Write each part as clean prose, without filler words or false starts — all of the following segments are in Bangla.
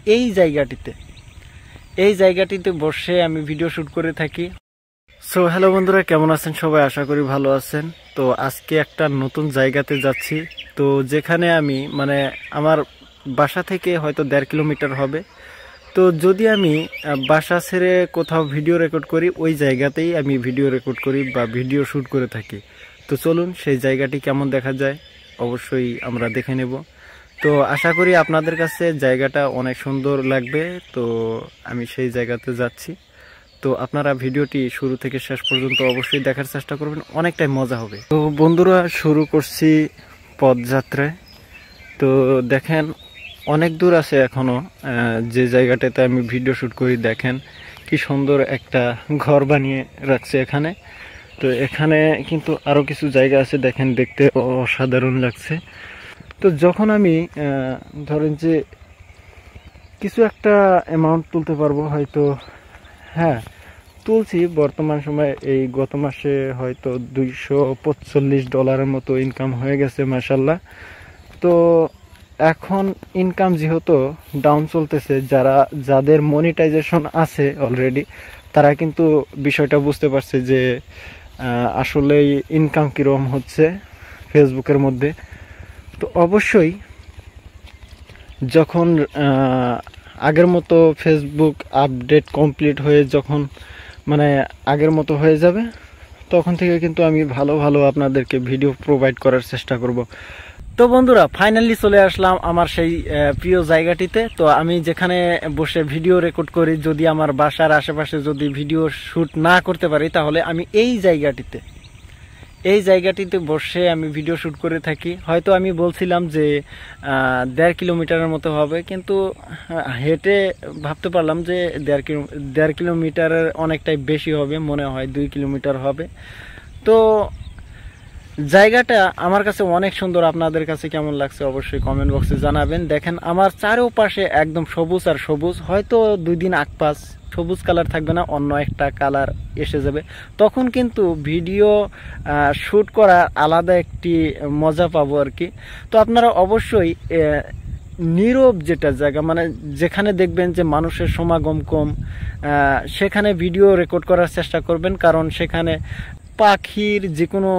এই জায়গাটিতে বসে আমি ভিডিও শুট করে থাকি। সো হ্যালো বন্ধুরা, কেমন আছেন সবাই? আশা করি ভালো আছেন। তো আজকে একটা নতুন জায়গাতে যাচ্ছি, তো যেখানে আমি আমার বাসা থেকে হয়তো 1.5 কিলোমিটার হবে। তো যদি আমি বাসা ছেড়ে কোথাও ভিডিও রেকর্ড করি, ওই জায়গাতেই আমি ভিডিও রেকর্ড করি বা ভিডিও শ্যুট করে থাকি। তো চলুন সেই জায়গাটি কেমন দেখা যায় অবশ্যই আমরা দেখে নেব। তো আশা করি আপনাদের কাছে জায়গাটা অনেক সুন্দর লাগবে। তো আমি সেই জায়গাতে যাচ্ছি। তো আপনারা ভিডিওটি শুরু থেকে শেষ পর্যন্ত অবশ্যই দেখার চেষ্টা করবেন, অনেকটাই মজা হবে। তো বন্ধুরা, শুরু করছি পদযাত্রায়। তো দেখেন অনেক দূর আছে এখনো যে জায়গাটাতে আমি ভিডিও শ্যুট করি। দেখেন কি সুন্দর একটা ঘর বানিয়ে রাখছে এখানে। তো এখানে কিন্তু আরো কিছু জায়গা আছে, দেখেন দেখতে অসাধারণ লাগছে। তো যখন আমি ধরেন যে কিছু একটা অ্যামাউন্ট তুলতে পারবো, হয়তো হ্যাঁ তুলছি বর্তমান সময়ে। এই গত মাসে হয়তো $245 মতো ইনকাম হয়ে গেছে মাশাল্লাহ। তো এখন ইনকাম যেহেতু ডাউন চলতেছে, যাদের মনিটাইজেশন আছে অলরেডি, তারা কিন্তু বিষয়টা বুঝতে পারছে যে আসলেই ইনকাম কীরকম হচ্ছে ফেসবুকের মধ্যে। তো অবশ্যই যখন আগের মতো ফেসবুক আপডেট কমপ্লিট হয়ে যখন আগের মতো হয়ে যাবে, তখন থেকে কিন্তু আমি ভালো ভালো আপনাদেরকে ভিডিও প্রোভাইড করার চেষ্টা করব। তো বন্ধুরা, ফাইনালি চলে আসলাম আমার সেই প্রিয় জায়গাটিতে। তো আমি যেখানে বসে ভিডিও রেকর্ড করি, যদি আমার বাসার আশেপাশে যদি ভিডিও শ্যুট না করতে পারি, তাহলে আমি এই জায়গাটিতে বসে আমি ভিডিও শ্যুট করে থাকি। হয়তো আমি বলছিলাম যে 1.5 কিলোমিটারের মতো হবে, কিন্তু হেঁটে ভাবতে পারলাম যে 1.5 কিলোমিটারের অনেকটাই বেশি হবে, মনে হয় 2 কিলোমিটার হবে। তো জায়গাটা আমার কাছে অনেক সুন্দর। আপনাদের কাছে কেমন লাগছে অবশ্যই কমেন্ট বক্সে জানাবেন। দেখেন আমার চারপাশে একদম সবুজ আর সবুজ। হয়তো 2 দিন আগ-পাশ সবুজ কালার থাকবে না, অন্য একটা কালার এসে যাবে। তখন কিন্তু ভিডিও শ্যুট করার আলাদা একটি মজা পাবো আর কি। তো আপনারা অবশ্যই নীরব যেটা জায়গা, যেখানে দেখবেন যে মানুষের সমাগম কম, সেখানে ভিডিও রেকর্ড করার চেষ্টা করবেন। কারণ সেখানে পাখির যে কোনো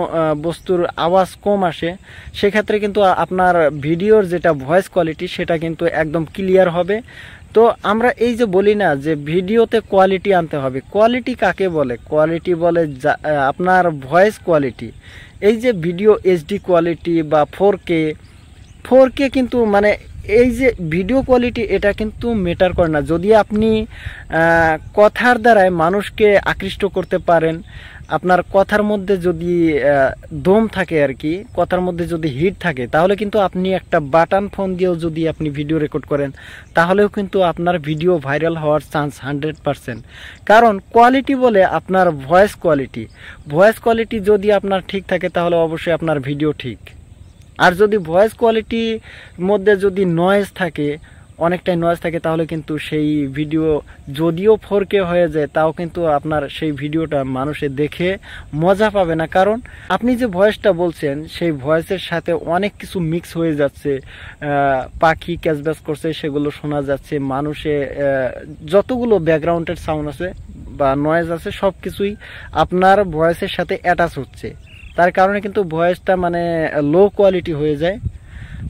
বস্তুর আওয়াজ কম আসে, সেক্ষেত্রে কিন্তু আপনার ভিডিওর যেটা ভয়েস কোয়ালিটি, সেটা কিন্তু একদম ক্লিয়ার হবে। তো আমরা এই যে বলি না যে ভিডিওতে কোয়ালিটি আনতে হবে, কোয়ালিটি কাকে বলে? কোয়ালিটি বলে আপনার ভয়েস কোয়ালিটি। এই যে ভিডিও এইচডি কোয়ালিটি বা 4K কিন্তু এই যে ভিডিও কোয়ালিটি, এটা কিন্তু ম্যাটার করে না। যদি আপনি কথার দ্বারায় মানুষকে আকৃষ্ট করতে পারেন, আপনার কথার মধ্যে যদি দম থাকে আর কি, কথার মধ্যে যদি হিট থাকে, তাহলে কিন্তু আপনি একটা বাটন ফোন দিয়েও যদি আপনি ভিডিও রেকর্ড করেন, তাহলেও কিন্তু আপনার ভিডিও ভাইরাল হওয়ার চান্স 100%। কারণ কোয়ালিটি বলে আপনার ভয়েস কোয়ালিটি যদি আপনার ঠিক থাকে, তাহলে অবশ্যই আপনার ভিডিও ঠিক। আর যদি ভয়েস কোয়ালিটির মধ্যে যদি নয়েজ থাকে, অনেকটাই নয়েজ থাকে, তাহলে কিন্তু সেই ভিডিও যদিও 4K হয়ে যায়, তাও কিন্তু আপনার সেই ভিডিওটা মানুষে দেখে মজা পাবে না। কারণ আপনি যে ভয়েসটা বলছেন, সেই ভয়েসের সাথে অনেক কিছু মিক্স হয়ে যাচ্ছে। পাখি ক্যাচব্যাচ করছে, সেগুলো শোনা যাচ্ছে। মানুষে যতগুলো ব্যাকগ্রাউন্ডের সাউন্ড আছে বা নয়েজ আছে, সব কিছুই আপনার ভয়েসের সাথে অ্যাটাচ হচ্ছে। তার কারণে কিন্তু ভয়েসটা লো কোয়ালিটি হয়ে যায়।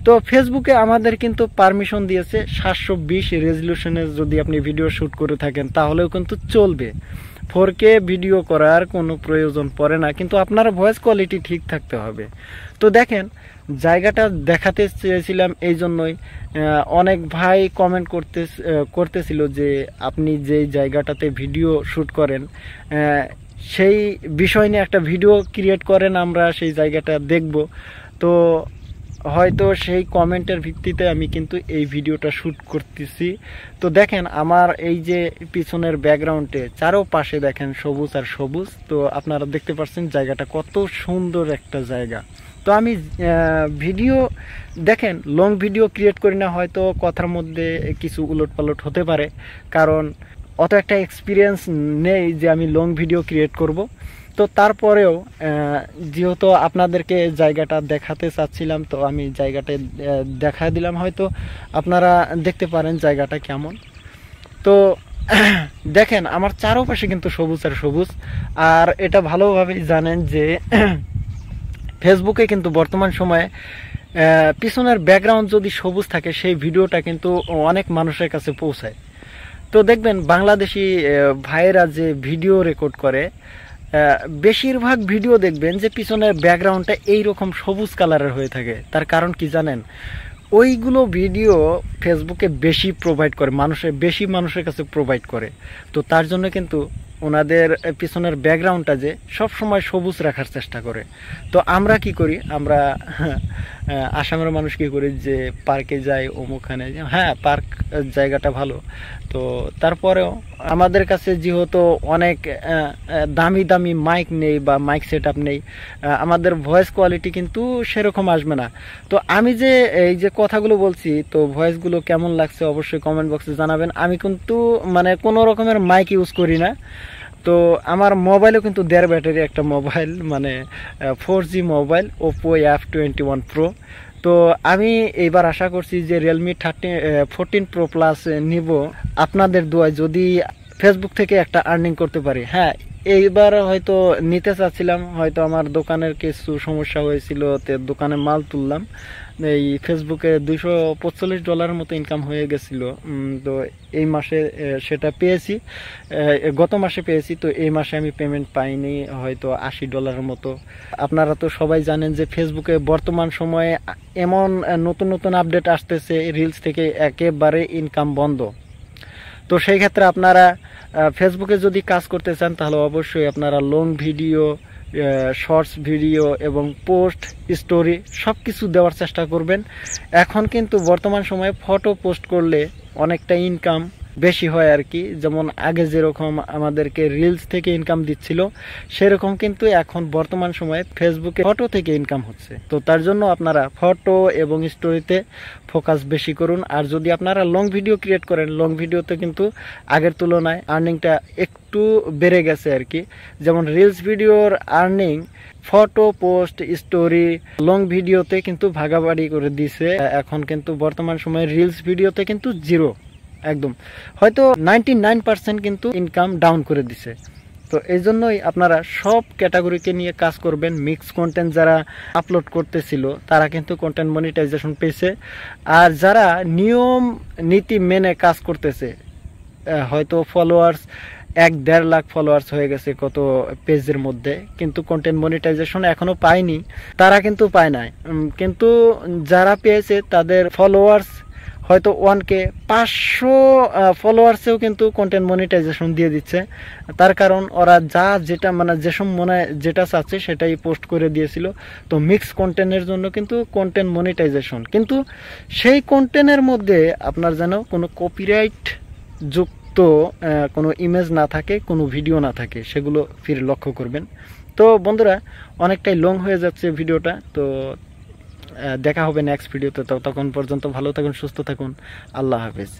তো ফেসবুকে আমাদের কিন্তু পারমিশন দিয়েছে 720 রেজলিউশনের যদি আপনি ভিডিও শ্যুট করে থাকেন, তাহলেও কিন্তু চলবে। 4K ভিডিও করার কোনো প্রয়োজন পড়ে না, কিন্তু আপনার ভয়েস কোয়ালিটি ঠিক থাকতে হবে। তো দেখেন জায়গাটা দেখাতে চেয়েছিলাম এই জন্যই। অনেক ভাই কমেন্ট করতেছিল যে আপনি যেই জায়গাটাতে ভিডিও শ্যুট করেন, সেই বিষয় নিয়ে একটা ভিডিও ক্রিয়েট করেন, আমরা সেই জায়গাটা দেখব। তো হয়তো সেই কমেন্টের ভিত্তিতে আমি কিন্তু এই ভিডিওটা শ্যুট করতেছি। তো দেখেন আমার এই যে পিছনের ব্যাকগ্রাউন্ডে চারপাশে দেখেন সবুজ আর সবুজ। তো আপনারা দেখতে পাচ্ছেন জায়গাটা কত সুন্দর একটা জায়গা। তো আমি ভিডিও দেখেন লং ভিডিও ক্রিয়েট করি না, হয়তো কথার মধ্যে কিছু উলটপালট হতে পারে, কারণ অত একটা এক্সপিরিয়েন্স নেই যে আমি লং ভিডিও ক্রিয়েট করব। তো তারপরেও যেহেতু আপনাদেরকে জায়গাটা দেখাতে চাচ্ছিলাম, তো আমি জায়গাটা দেখা দিলাম। হয়তো আপনারা দেখতে পারেন জায়গাটা কেমন। তো দেখেন আমার চারপাশে কিন্তু সবুজ আর সবুজ। আর এটা ভালোভাবেই জানেন যে ফেসবুকে কিন্তু বর্তমান সময়ে পিছনের ব্যাকগ্রাউন্ড যদি সবুজ থাকে সেই ভিডিওটা কিন্তু অনেক মানুষের কাছে পৌঁছায়। তো দেখবেন বাংলাদেশি ভাইয়েরা যে ভিডিও রেকর্ড করে, বেশিরভাগ ভিডিও দেখবেন যে পিছনের ব্যাকগ্রাউন্ডটা এইরকম সবুজ কালারের হয়ে থাকে। তার কারণ কি জানেন? ওইগুলো ভিডিও ফেসবুকে বেশি প্রোভাইড করে, মানুষের কাছে প্রোভাইড করে। তো তার জন্য কিন্তু ওনাদের পিছনের ব্যাকগ্রাউন্ডটা যে সব সময় সবুজ রাখার চেষ্টা করে। তো আমরা কি করি, আমরা আসামের মানুষ কি করি যে পার্কে যাই, অমুকখানে, হ্যাঁ পার্ক জায়গাটা ভালো। তো তারপরেও আমাদের কাছে যেহেতু অনেক দামি দামি মাইক নেই বা মাইক সেট আপ নেই, আমাদের ভয়েস কোয়ালিটি কিন্তু সেরকম আসবে না। তো আমি যে এই যে কথাগুলো বলছি, তো ভয়েসগুলো কেমন লাগছে অবশ্যই কমেন্ট বক্সে জানাবেন। আমি কিন্তু মানে কোনো রকমের মাইক ইউজ করি না। তো আমার মোবাইলও কিন্তু 1.5 ব্যাটারি একটা মোবাইল, মানে 4G mobile, Oppo F21 Pro। তো আমি এইবার আশা করছি যে রিয়েলমি 14 Pro Plus নিব আপনাদের দোয়ায়, যদি ফেসবুক থেকে একটা আর্নিং করতে পারি। হ্যাঁ, এইবার হয়তো নিতে চাচ্ছিলাম, হয়তো আমার দোকানের কিছু সমস্যা হয়েছিল, তো দোকানে মাল তুললাম, এই ফেসবুকে $245 মতো ইনকাম হয়ে গেছিল। তো এই মাসে সেটা পেয়েছি, গত মাসে পেয়েছি। তো এই মাসে আমি পেমেন্ট পাইনি, হয়তো $80 মতো। আপনারা তো সবাই জানেন যে ফেসবুকে বর্তমান সময়ে এমন নতুন নতুন আপডেট আসতেছে, রিলস থেকে একেবারে ইনকাম বন্ধ। তো সেই ক্ষেত্রে আপনারা ফেসবুকে যদি কাজ করতে চান তাহলে অবশ্যই আপনারা লং ভিডিও, শর্টস ভিডিও এবং পোস্ট, স্টোরি সব কিছু দেওয়ার চেষ্টা করবেন। এখন কিন্তু বর্তমান সময়ে ফটো পোস্ট করলে অনেকটা ইনকাম বেশি হয় আর কি। যেমন আগে যেরকম আমাদেরকে রিলস থেকে ইনকাম দিচ্ছিল, সেরকম কিন্তু এখন বর্তমান সময়ে ফেসবুকে ফটো থেকে ইনকাম হচ্ছে। তো তার জন্য আপনারা ফটো এবং স্টোরিতে ফোকাস বেশি করুন। আর যদি আপনারা লং ভিডিও ক্রিয়েট করেন, লং ভিডিওতে কিন্তু আগের তুলনায় আর্নিংটা একটু বেড়ে গেছে আর কি। যেমন রিলস ভিডিওর earning photo post, story, long ভিডিওতে কিন্তু ভাগাভাগি করে দিছে। এখন কিন্তু বর্তমান সময়ে রিলস ভিডিওতে কিন্তু জিরো, একদম হয়তো 99% কিন্তু ইনকাম ডাউন করে দিছে। তো এই জন্যই আপনারা সব ক্যাটাগরিকে নিয়ে কাজ করবেন। মিক্স কন্টেন্ট যারা আপলোড করতেছিল তারা কিন্তু কন্টেন্ট মনিটাইজেশন পেয়েছে। আর যারা নিয়ম নীতি মেনে কাজ করতেছে, হয়তো ফলোয়ার্স 1-1.5 লাখ ফলোয়ার্স হয়ে গেছে কত পেজের মধ্যে, কিন্তু কন্টেন্ট মনিটাইজেশন এখনো পায়নি, তারা কিন্তু পায় নাই। কিন্তু যারা পেয়েছে তাদের ফলোয়ার্স হয়তো 1K, 500 ফলোয়ার্সেও কিন্তু কন্টেন্ট মনিটাইজেশন দিয়ে দিচ্ছে। তার কারণ ওরা যেটা মানে যেসব মনে যেটা চাচ্ছে সেটাই পোস্ট করে দিয়েছিল। তো মিক্স কন্টেন্টের জন্য কিন্তু কন্টেন্ট মনিটাইজেশন, কিন্তু সেই কন্টেন্টের মধ্যে আপনার যেন কোনো কপিরাইট যুক্ত কোনো ইমেজ না থাকে, কোনো ভিডিও না থাকে, সেগুলো ফিরে লক্ষ্য করবেন। তো বন্ধুরা, অনেকটাই লং হয়ে যাচ্ছে ভিডিওটা। তো দেখা হবে নেক্সট ভিডিওতে। তখন পর্যন্ত ভালো থাকুন, সুস্থ থাকুন, আল্লাহ হাফেজ।